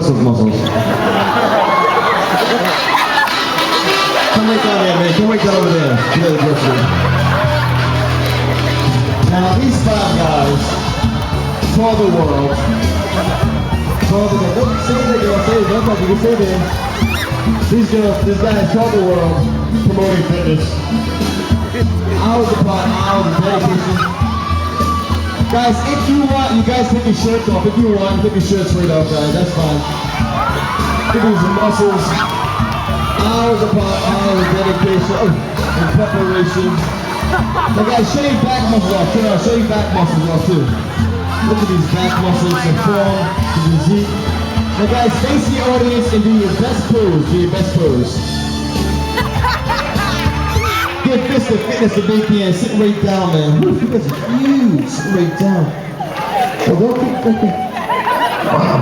biceps muscles. Come right down there, man. Come right down over there. Now, these 5 guys for the world. For the world. Don't say that, girl. Say it. Don't talk. You can say that. These guys for the world promoting fitness. Hours upon hours of dedication. Guys, if you want, you guys take your shirts off. If you want, take your shirts straight off, guys. That's fine. Look at these muscles. Hours upon hours of dedication and preparation. Now guys, show your back muscles off. Show your back muscles off too. Look at these back muscles, the form, the physique. Now guys, face the audience and do your best pose. Do your best pose. Give Fist of Fitness a big hand. Sit right down, man. Woo, you guys are huge. Sit right down. Oh, go, okay. Wow,